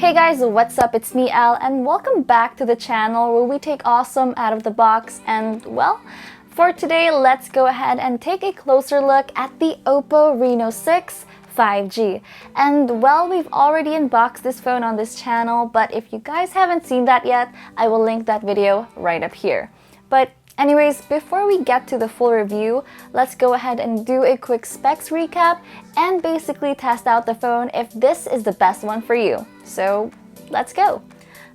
Hey guys, what's up? It's me, Elle, and welcome back to the channel where we take awesome out of the box. And well, for today, let's go ahead and take a closer look at the Oppo Reno 6 5G. And well, we've already unboxed this phone on this channel, but if you guys haven't seen that yet, I will link that video right up here. But anyways, before we get to the full review, let's go ahead and do a quick specs recap and basically test out the phone if this is the best one for you. So let's go!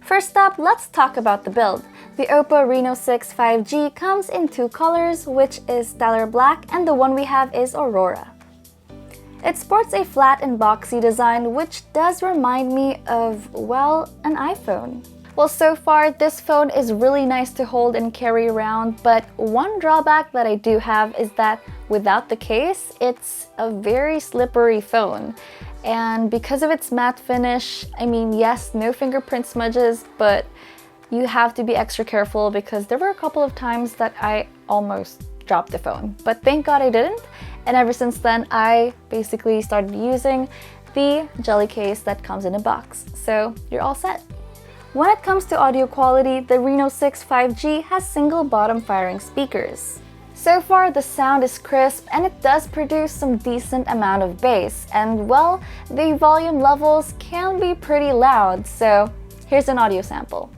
First up, let's talk about the build. The Oppo Reno 6 5G comes in two colors, which is Stellar Black and the one we have is Aurora. It sports a flat and boxy design which does remind me of, well, an iPhone. Well, so far, this phone is really nice to hold and carry around, but one drawback that I do have is that without the case, it's a very slippery phone. And because of its matte finish, I mean, yes, no fingerprint smudges, but you have to be extra careful because there were a couple of times that I almost dropped the phone. But thank God I didn't, and ever since then, I basically started using the jelly case that comes in a box. So you're all set. When it comes to audio quality, the Reno 6 5G has single bottom firing speakers. So far, the sound is crisp and it does produce some decent amount of bass. And well, the volume levels can be pretty loud, so here's an audio sample.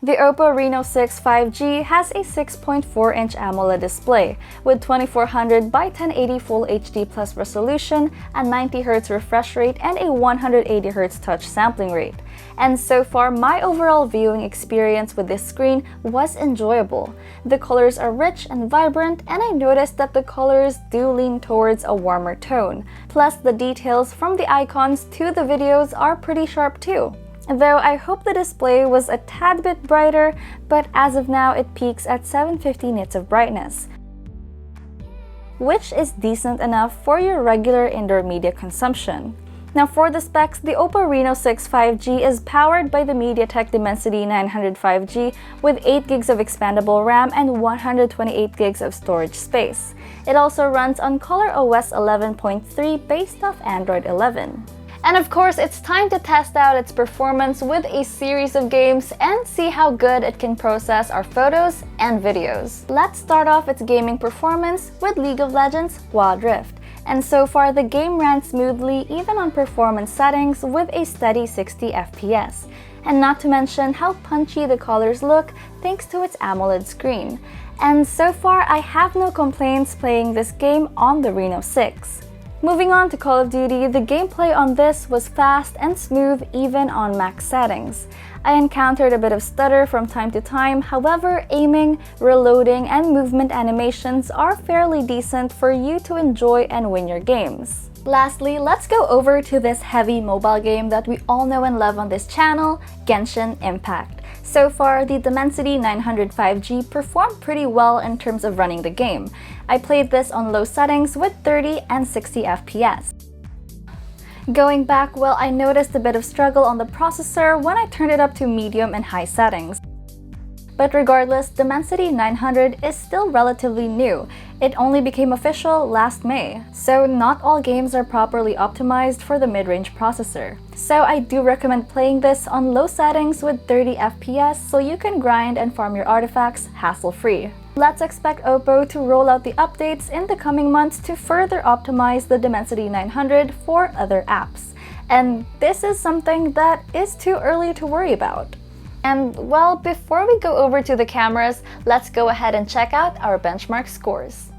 The Oppo Reno 6 5G has a 6.4-inch AMOLED display with 2400 by 1080 Full HD Plus resolution, a 90Hz refresh rate, and a 180Hz touch sampling rate. And so far, my overall viewing experience with this screen was enjoyable. The colors are rich and vibrant, and I noticed that the colors do lean towards a warmer tone. Plus, the details from the icons to the videos are pretty sharp too. Though I hope the display was a tad bit brighter, but as of now it peaks at 750 nits of brightness, which is decent enough for your regular indoor media consumption. Now for the specs, the Oppo Reno 6 5G is powered by the MediaTek Dimensity 900 5G with 8GB of expandable RAM and 128GB of storage space. It also runs on ColorOS 11.3 based off Android 11. And of course, it's time to test out its performance with a series of games and see how good it can process our photos and videos. Let's start off its gaming performance with League of Legends Wild Rift. And so far, the game ran smoothly even on performance settings with a steady 60 FPS. And not to mention how punchy the colors look thanks to its AMOLED screen. And so far, I have no complaints playing this game on the Reno 6. Moving on to Call of Duty, the gameplay on this was fast and smooth even on max settings. I encountered a bit of stutter from time to time, however, aiming, reloading, and movement animations are fairly decent for you to enjoy and win your games. Lastly, let's go over to this heavy mobile game that we all know and love on this channel, Genshin Impact. So far, the Dimensity 900 5G performed pretty well in terms of running the game. I played this on low settings with 30 and 60 FPS. Going back, well, I noticed a bit of struggle on the processor when I turned it up to medium and high settings. But regardless, Dimensity 900 is still relatively new. It only became official last May, so not all games are properly optimized for the mid-range processor. So I do recommend playing this on low settings with 30 FPS so you can grind and farm your artifacts hassle-free. Let's expect Oppo to roll out the updates in the coming months to further optimize the Dimensity 900 for other apps. And this is something that is too early to worry about. And well, before we go over to the cameras, let's go ahead and check out our benchmark scores.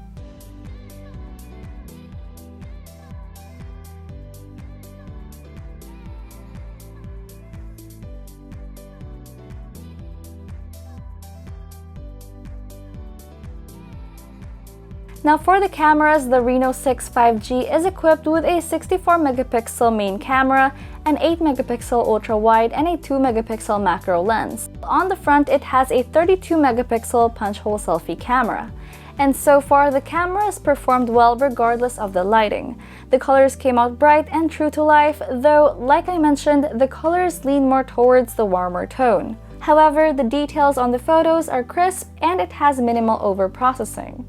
Now for the cameras, the Reno 6 5G is equipped with a 64-megapixel main camera, an 8-megapixel ultra-wide, and a 2-megapixel macro lens. On the front, it has a 32-megapixel punch-hole selfie camera. And so far, the cameras performed well regardless of the lighting. The colors came out bright and true to life, though, like I mentioned, the colors lean more towards the warmer tone. However, the details on the photos are crisp and it has minimal overprocessing.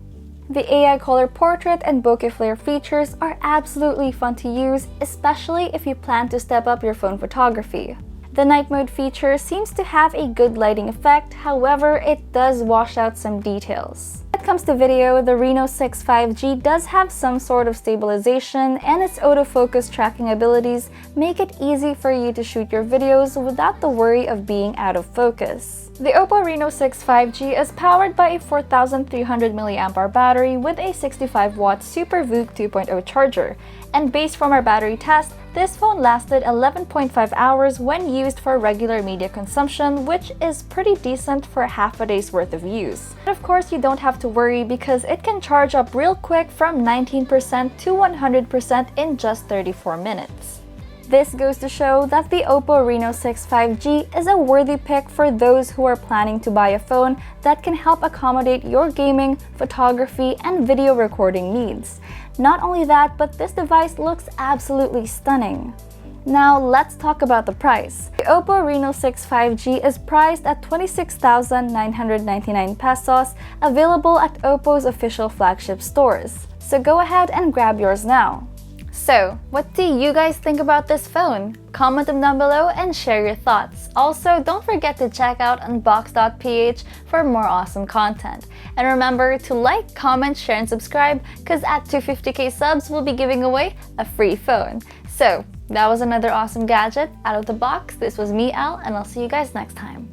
The AI color portrait and bokeh flare features are absolutely fun to use, especially if you plan to step up your phone photography. The night mode feature seems to have a good lighting effect, however, it does wash out some details. When it comes to video, the Reno 6 5G does have some sort of stabilization, and its autofocus tracking abilities make it easy for you to shoot your videos without the worry of being out of focus. The Oppo Reno 6 5G is powered by a 4300 mAh battery with a 65-watt Super VOOC 2.0 charger, and based from our battery test, this phone lasted 11.5 hours when used for regular media consumption, which is pretty decent for half a day's worth of use. But of course, you don't have to worry because it can charge up real quick from 19% to 100% in just 34 minutes. This goes to show that the Oppo Reno 6 5G is a worthy pick for those who are planning to buy a phone that can help accommodate your gaming, photography, and video recording needs. Not only that, but this device looks absolutely stunning. Now let's talk about the price. The Oppo Reno 6 5G is priced at 26,999 pesos, available at Oppo's official flagship stores. So go ahead and grab yours now. So, what do you guys think about this phone? Comment them down below and share your thoughts. Also, don't forget to check out Unbox PH for more awesome content. And remember to like, comment, share, and subscribe, because at 250k subs, we'll be giving away a free phone. So, that was another awesome gadget out of the box. This was me, Elle, and I'll see you guys next time.